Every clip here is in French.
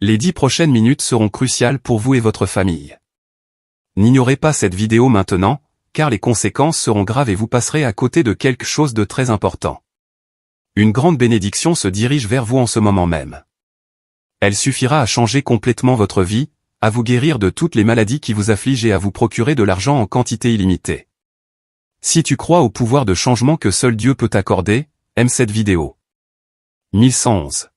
Les 10 prochaines minutes seront cruciales pour vous et votre famille. N'ignorez pas cette vidéo maintenant, car les conséquences seront graves et vous passerez à côté de quelque chose de très important. Une grande bénédiction se dirige vers vous en ce moment même. Elle suffira à changer complètement votre vie, à vous guérir de toutes les maladies qui vous affligent et à vous procurer de l'argent en quantité illimitée. Si tu crois au pouvoir de changement que seul Dieu peut accorder, aime cette vidéo. 1111.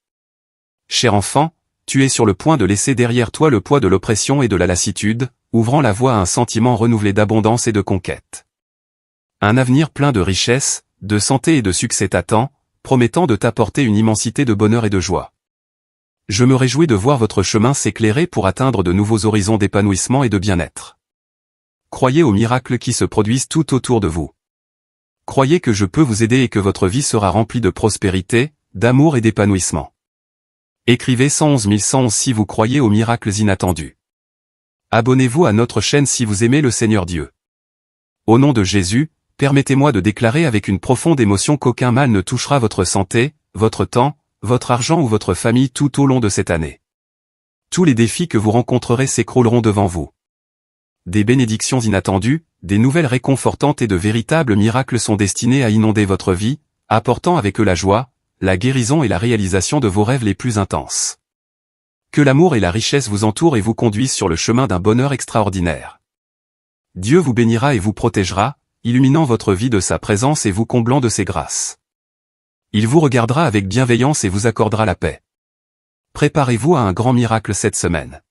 Cher enfant, tu es sur le point de laisser derrière toi le poids de l'oppression et de la lassitude, ouvrant la voie à un sentiment renouvelé d'abondance et de conquête. Un avenir plein de richesse, de santé et de succès t'attend, promettant de t'apporter une immensité de bonheur et de joie. Je me réjouis de voir votre chemin s'éclairer pour atteindre de nouveaux horizons d'épanouissement et de bien-être. Croyez aux miracles qui se produisent tout autour de vous. Croyez que je peux vous aider et que votre vie sera remplie de prospérité, d'amour et d'épanouissement. Écrivez 111 111 si vous croyez aux miracles inattendus. Abonnez-vous à notre chaîne si vous aimez le Seigneur Dieu. Au nom de Jésus, permettez-moi de déclarer avec une profonde émotion qu'aucun mal ne touchera votre santé, votre temps, votre argent ou votre famille tout au long de cette année. Tous les défis que vous rencontrerez s'écrouleront devant vous. Des bénédictions inattendues, des nouvelles réconfortantes et de véritables miracles sont destinés à inonder votre vie, apportant avec eux la joie, la guérison et la réalisation de vos rêves les plus intenses. Que l'amour et la richesse vous entourent et vous conduisent sur le chemin d'un bonheur extraordinaire. Dieu vous bénira et vous protégera, illuminant votre vie de sa présence et vous comblant de ses grâces. Il vous regardera avec bienveillance et vous accordera la paix. Préparez-vous à un grand miracle cette semaine.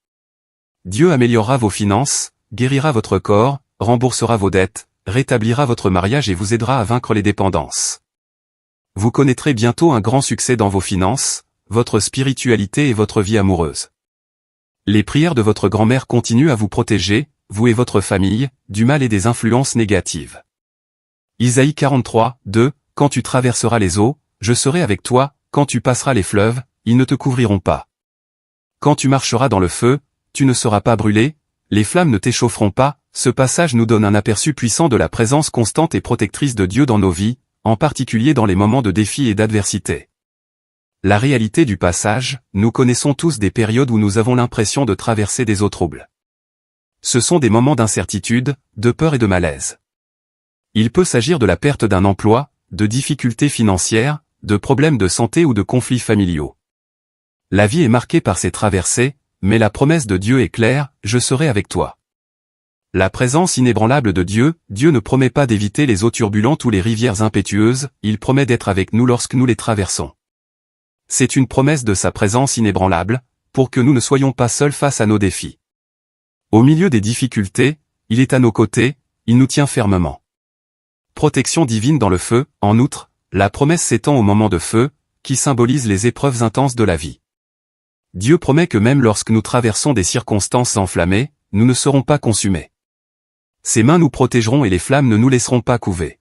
Dieu améliorera vos finances, guérira votre corps, remboursera vos dettes, rétablira votre mariage et vous aidera à vaincre les dépendances. Vous connaîtrez bientôt un grand succès dans vos finances, votre spiritualité et votre vie amoureuse. Les prières de votre grand-mère continuent à vous protéger, vous et votre famille, du mal et des influences négatives. Isaïe 43, 2, quand tu traverseras les eaux, je serai avec toi, quand tu passeras les fleuves, ils ne te couvriront pas. Quand tu marcheras dans le feu, tu ne seras pas brûlé, les flammes ne t'échaufferont pas. Ce passage nous donne un aperçu puissant de la présence constante et protectrice de Dieu dans nos vies, en particulier dans les moments de défi et d'adversité. La réalité du passage, nous connaissons tous des périodes où nous avons l'impression de traverser des eaux troubles. Ce sont des moments d'incertitude, de peur et de malaise. Il peut s'agir de la perte d'un emploi, de difficultés financières, de problèmes de santé ou de conflits familiaux. La vie est marquée par ces traversées, mais la promesse de Dieu est claire, je serai avec toi. La présence inébranlable de Dieu, Dieu ne promet pas d'éviter les eaux turbulentes ou les rivières impétueuses, il promet d'être avec nous lorsque nous les traversons. C'est une promesse de sa présence inébranlable, pour que nous ne soyons pas seuls face à nos défis. Au milieu des difficultés, il est à nos côtés, il nous tient fermement. Protection divine dans le feu, en outre, la promesse s'étend au moment de feu, qui symbolise les épreuves intenses de la vie. Dieu promet que même lorsque nous traversons des circonstances enflammées, nous ne serons pas consumés. Ses mains nous protégeront et les flammes ne nous laisseront pas couver.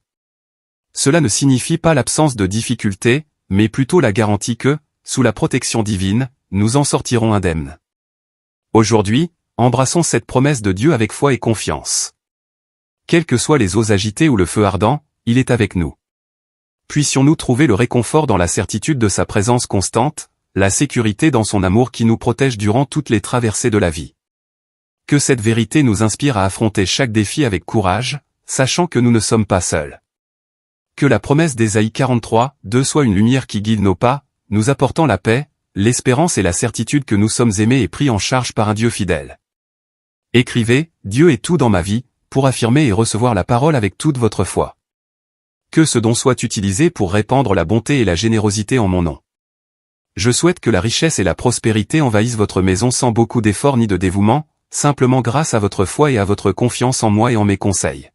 Cela ne signifie pas l'absence de difficultés, mais plutôt la garantie que, sous la protection divine, nous en sortirons indemnes. Aujourd'hui, embrassons cette promesse de Dieu avec foi et confiance. Quelles que soient les eaux agitées ou le feu ardent, il est avec nous. Puissions-nous trouver le réconfort dans la certitude de sa présence constante, la sécurité dans son amour qui nous protège durant toutes les traversées de la vie. Que cette vérité nous inspire à affronter chaque défi avec courage, sachant que nous ne sommes pas seuls. Que la promesse d'Ésaïe 43, 2 soit une lumière qui guide nos pas, nous apportant la paix, l'espérance et la certitude que nous sommes aimés et pris en charge par un Dieu fidèle. Écrivez, Dieu est tout dans ma vie, pour affirmer et recevoir la parole avec toute votre foi. Que ce don soit utilisé pour répandre la bonté et la générosité en mon nom. Je souhaite que la richesse et la prospérité envahissent votre maison sans beaucoup d'efforts ni de dévouement, simplement grâce à votre foi et à votre confiance en moi et en mes conseils.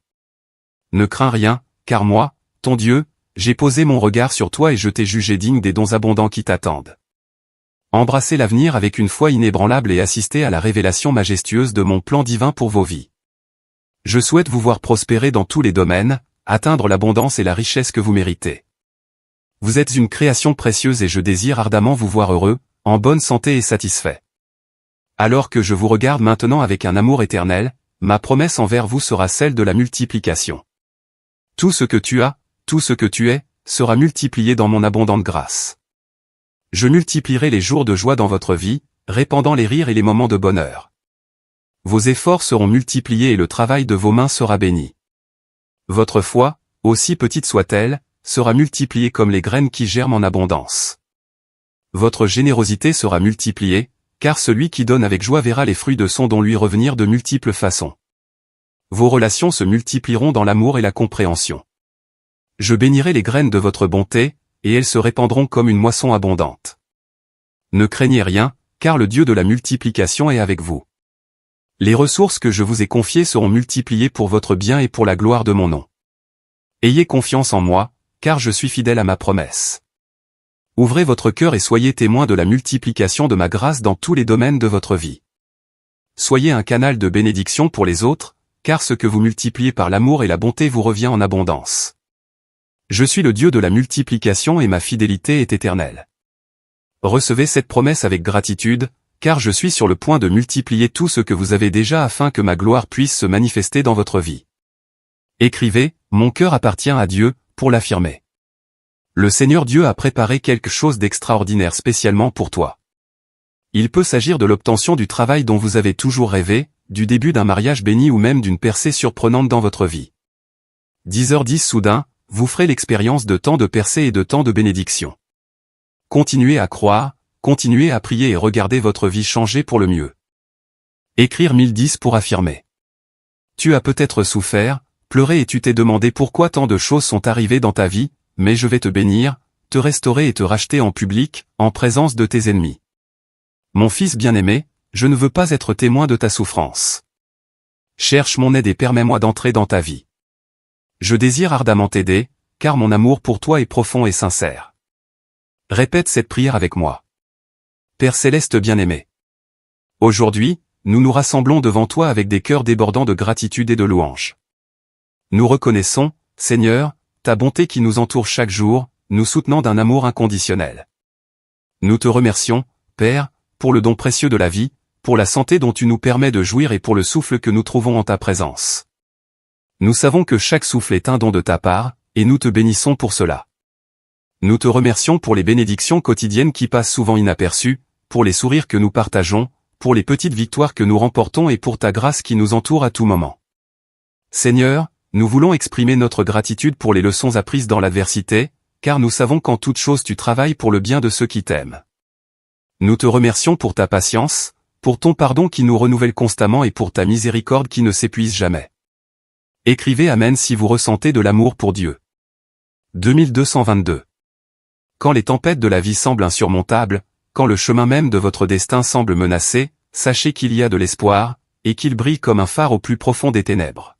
Ne crains rien, car moi, ton Dieu, j'ai posé mon regard sur toi et je t'ai jugé digne des dons abondants qui t'attendent. Embrassez l'avenir avec une foi inébranlable et assistez à la révélation majestueuse de mon plan divin pour vos vies. Je souhaite vous voir prospérer dans tous les domaines, atteindre l'abondance et la richesse que vous méritez. Vous êtes une création précieuse et je désire ardemment vous voir heureux, en bonne santé et satisfait. Alors que je vous regarde maintenant avec un amour éternel, ma promesse envers vous sera celle de la multiplication. Tout ce que tu as, tout ce que tu es, sera multiplié dans mon abondante grâce. Je multiplierai les jours de joie dans votre vie, répandant les rires et les moments de bonheur. Vos efforts seront multipliés et le travail de vos mains sera béni. Votre foi, aussi petite soit-elle, sera multipliée comme les graines qui germent en abondance. Votre générosité sera multipliée, car celui qui donne avec joie verra les fruits de son don lui revenir de multiples façons. Vos relations se multiplieront dans l'amour et la compréhension. Je bénirai les graines de votre bonté, et elles se répandront comme une moisson abondante. Ne craignez rien, car le Dieu de la multiplication est avec vous. Les ressources que je vous ai confiées seront multipliées pour votre bien et pour la gloire de mon nom. Ayez confiance en moi, car je suis fidèle à ma promesse. Ouvrez votre cœur et soyez témoins de la multiplication de ma grâce dans tous les domaines de votre vie. Soyez un canal de bénédiction pour les autres, car ce que vous multipliez par l'amour et la bonté vous revient en abondance. Je suis le Dieu de la multiplication et ma fidélité est éternelle. Recevez cette promesse avec gratitude, car je suis sur le point de multiplier tout ce que vous avez déjà afin que ma gloire puisse se manifester dans votre vie. Écrivez, mon cœur appartient à Dieu, pour l'affirmer. Le Seigneur Dieu a préparé quelque chose d'extraordinaire spécialement pour toi. Il peut s'agir de l'obtention du travail dont vous avez toujours rêvé, du début d'un mariage béni ou même d'une percée surprenante dans votre vie. 10h10 soudain, vous ferez l'expérience de tant de percées et de tant de bénédictions. Continuez à croire, continuez à prier et regardez votre vie changer pour le mieux. Écrire 1010 pour affirmer. Tu as peut-être souffert, pleuré et tu t'es demandé pourquoi tant de choses sont arrivées dans ta vie, mais je vais te bénir, te restaurer et te racheter en public, en présence de tes ennemis. Mon fils bien-aimé, je ne veux pas être témoin de ta souffrance. Cherche mon aide et permets-moi d'entrer dans ta vie. Je désire ardemment t'aider, car mon amour pour toi est profond et sincère. Répète cette prière avec moi. Père céleste bien-aimé. Aujourd'hui, nous nous rassemblons devant toi avec des cœurs débordants de gratitude et de louange. Nous reconnaissons, Seigneur, ta bonté qui nous entoure chaque jour, nous soutenant d'un amour inconditionnel. Nous te remercions, Père, pour le don précieux de la vie, pour la santé dont tu nous permets de jouir et pour le souffle que nous trouvons en ta présence. Nous savons que chaque souffle est un don de ta part, et nous te bénissons pour cela. Nous te remercions pour les bénédictions quotidiennes qui passent souvent inaperçues, pour les sourires que nous partageons, pour les petites victoires que nous remportons et pour ta grâce qui nous entoure à tout moment. Seigneur, nous voulons exprimer notre gratitude pour les leçons apprises dans l'adversité, car nous savons qu'en toute chose tu travailles pour le bien de ceux qui t'aiment. Nous te remercions pour ta patience, pour ton pardon qui nous renouvelle constamment et pour ta miséricorde qui ne s'épuise jamais. Écrivez Amen si vous ressentez de l'amour pour Dieu. 2222. Quand les tempêtes de la vie semblent insurmontables, quand le chemin même de votre destin semble menacé, sachez qu'il y a de l'espoir, et qu'il brille comme un phare au plus profond des ténèbres.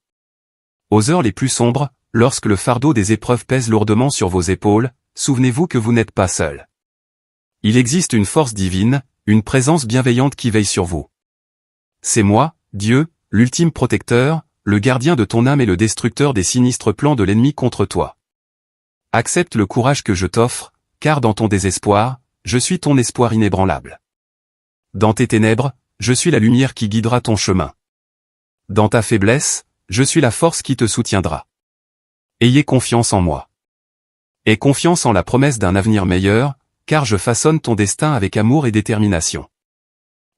Aux heures les plus sombres, lorsque le fardeau des épreuves pèse lourdement sur vos épaules, souvenez-vous que vous n'êtes pas seul. Il existe une force divine, une présence bienveillante qui veille sur vous. C'est moi, Dieu, l'ultime protecteur, le gardien de ton âme et le destructeur des sinistres plans de l'ennemi contre toi. Accepte le courage que je t'offre, car dans ton désespoir, je suis ton espoir inébranlable. Dans tes ténèbres, je suis la lumière qui guidera ton chemin. Dans ta faiblesse, je suis la force qui te soutiendra. Ayez confiance en moi. Aie confiance en la promesse d'un avenir meilleur, car je façonne ton destin avec amour et détermination.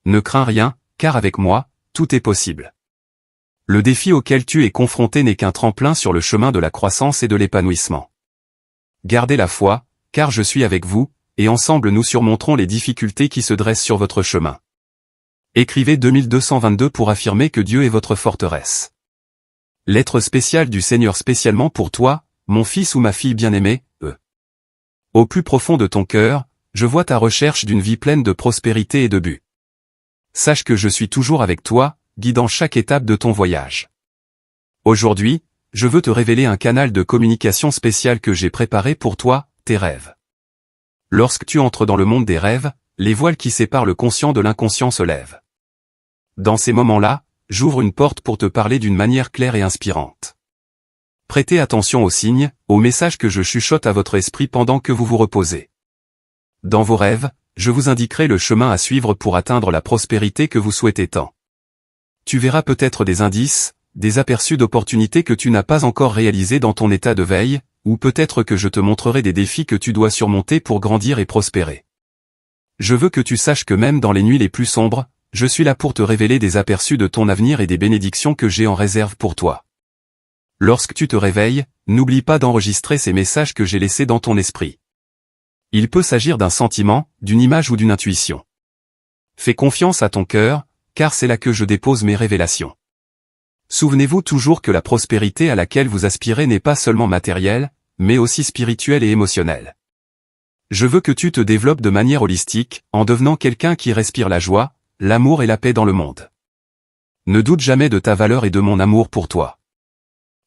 Ne crains rien, car avec moi, tout est possible. Le défi auquel tu es confronté n'est qu'un tremplin sur le chemin de la croissance et de l'épanouissement. Gardez la foi, car je suis avec vous, et ensemble nous surmonterons les difficultés qui se dressent sur votre chemin. Écrivez 2222 pour affirmer que Dieu est votre forteresse. Lettre spéciale du Seigneur spécialement pour toi, mon fils ou ma fille bien-aimée, Au plus profond de ton cœur, je vois ta recherche d'une vie pleine de prospérité et de but. Sache que je suis toujours avec toi, guidant chaque étape de ton voyage. Aujourd'hui, je veux te révéler un canal de communication spécial que j'ai préparé pour toi, tes rêves. Lorsque tu entres dans le monde des rêves, les voiles qui séparent le conscient de l'inconscient se lèvent. Dans ces moments-là, j'ouvre une porte pour te parler d'une manière claire et inspirante. Prêtez attention aux signes, aux messages que je chuchote à votre esprit pendant que vous vous reposez. Dans vos rêves, je vous indiquerai le chemin à suivre pour atteindre la prospérité que vous souhaitez tant. Tu verras peut-être des indices, des aperçus d'opportunités que tu n'as pas encore réalisés dans ton état de veille, ou peut-être que je te montrerai des défis que tu dois surmonter pour grandir et prospérer. je veux que tu saches que même dans les nuits les plus sombres, je suis là pour te révéler des aperçus de ton avenir et des bénédictions que j'ai en réserve pour toi. Lorsque tu te réveilles, n'oublie pas d'enregistrer ces messages que j'ai laissés dans ton esprit. Il peut s'agir d'un sentiment, d'une image ou d'une intuition. Fais confiance à ton cœur, car c'est là que je dépose mes révélations. Souvenez-vous toujours que la prospérité à laquelle vous aspirez n'est pas seulement matérielle, mais aussi spirituelle et émotionnelle. Je veux que tu te développes de manière holistique, en devenant quelqu'un qui respire la joie, l'amour et la paix dans le monde. Ne doute jamais de ta valeur et de mon amour pour toi.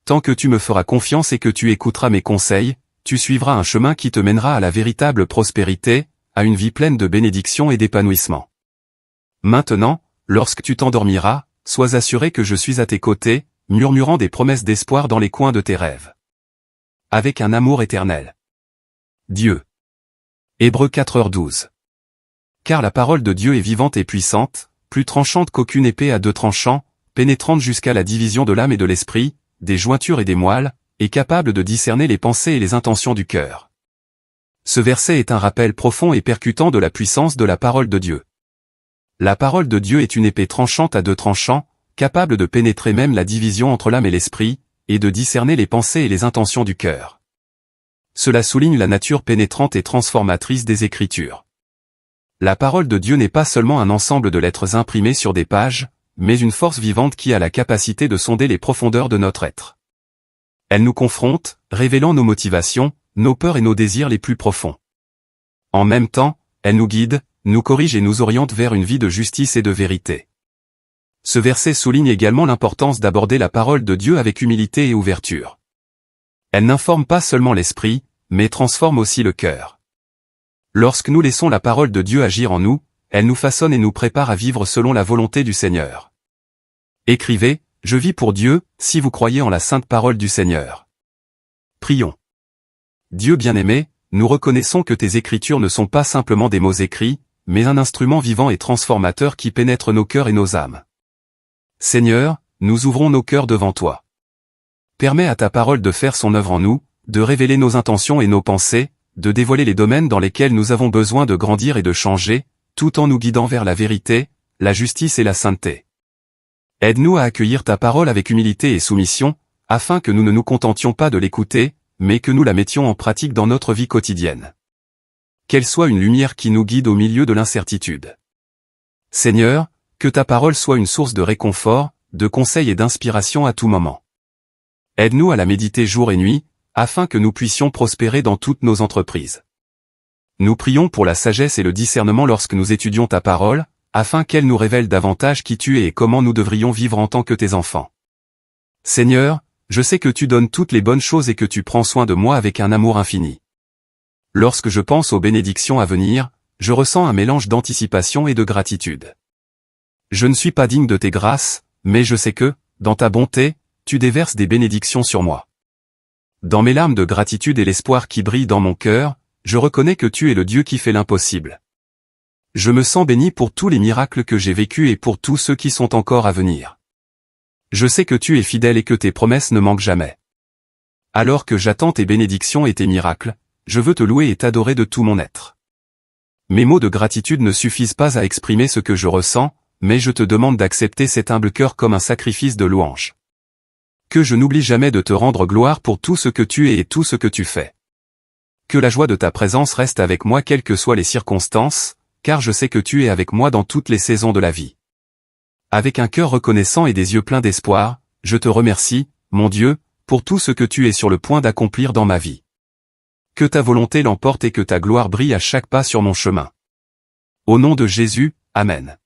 Tant que tu me feras confiance et que tu écouteras mes conseils, tu suivras un chemin qui te mènera à la véritable prospérité, à une vie pleine de bénédictions et d'épanouissement. Maintenant, lorsque tu t'endormiras, sois assuré que je suis à tes côtés, murmurant des promesses d'espoir dans les coins de tes rêves. Avec un amour éternel. Dieu. Hébreux 4h12. Car la parole de Dieu est vivante et puissante, plus tranchante qu'aucune épée à deux tranchants, pénétrante jusqu'à la division de l'âme et de l'esprit, des jointures et des moelles, et capable de discerner les pensées et les intentions du cœur. Ce verset est un rappel profond et percutant de la puissance de la parole de Dieu. La parole de Dieu est une épée tranchante à deux tranchants, capable de pénétrer même la division entre l'âme et l'esprit, et de discerner les pensées et les intentions du cœur. Cela souligne la nature pénétrante et transformatrice des Écritures. La parole de Dieu n'est pas seulement un ensemble de lettres imprimées sur des pages, mais une force vivante qui a la capacité de sonder les profondeurs de notre être. Elle nous confronte, révélant nos motivations, nos peurs et nos désirs les plus profonds. En même temps, elle nous guide, nous corrige et nous oriente vers une vie de justice et de vérité. Ce verset souligne également l'importance d'aborder la parole de Dieu avec humilité et ouverture. Elle n'informe pas seulement l'esprit, mais transforme aussi le cœur. Lorsque nous laissons la parole de Dieu agir en nous, elle nous façonne et nous prépare à vivre selon la volonté du Seigneur. Écrivez, « Je vis pour Dieu » si vous croyez en la sainte parole du Seigneur. Prions. Dieu bien-aimé, nous reconnaissons que tes Écritures ne sont pas simplement des mots écrits, mais un instrument vivant et transformateur qui pénètre nos cœurs et nos âmes. Seigneur, nous ouvrons nos cœurs devant toi. Permets à ta parole de faire son œuvre en nous, de révéler nos intentions et nos pensées, de dévoiler les domaines dans lesquels nous avons besoin de grandir et de changer, tout en nous guidant vers la vérité, la justice et la sainteté. Aide-nous à accueillir ta parole avec humilité et soumission, afin que nous ne nous contentions pas de l'écouter, mais que nous la mettions en pratique dans notre vie quotidienne. Qu'elle soit une lumière qui nous guide au milieu de l'incertitude. Seigneur, que ta parole soit une source de réconfort, de conseil et d'inspiration à tout moment. Aide-nous à la méditer jour et nuit, afin que nous puissions prospérer dans toutes nos entreprises. Nous prions pour la sagesse et le discernement lorsque nous étudions ta parole, afin qu'elle nous révèle davantage qui tu es et comment nous devrions vivre en tant que tes enfants. Seigneur, je sais que tu donnes toutes les bonnes choses et que tu prends soin de moi avec un amour infini. Lorsque je pense aux bénédictions à venir, je ressens un mélange d'anticipation et de gratitude. Je ne suis pas digne de tes grâces, mais je sais que, dans ta bonté, tu déverses des bénédictions sur moi. Dans mes larmes de gratitude et l'espoir qui brille dans mon cœur, je reconnais que tu es le Dieu qui fait l'impossible. Je me sens béni pour tous les miracles que j'ai vécus et pour tous ceux qui sont encore à venir. Je sais que tu es fidèle et que tes promesses ne manquent jamais. Alors que j'attends tes bénédictions et tes miracles, je veux te louer et t'adorer de tout mon être. Mes mots de gratitude ne suffisent pas à exprimer ce que je ressens, mais je te demande d'accepter cet humble cœur comme un sacrifice de louange. Que je n'oublie jamais de te rendre gloire pour tout ce que tu es et tout ce que tu fais. Que la joie de ta présence reste avec moi quelles que soient les circonstances, car je sais que tu es avec moi dans toutes les saisons de la vie. Avec un cœur reconnaissant et des yeux pleins d'espoir, je te remercie, mon Dieu, pour tout ce que tu es sur le point d'accomplir dans ma vie. Que ta volonté l'emporte et que ta gloire brille à chaque pas sur mon chemin. Au nom de Jésus, Amen.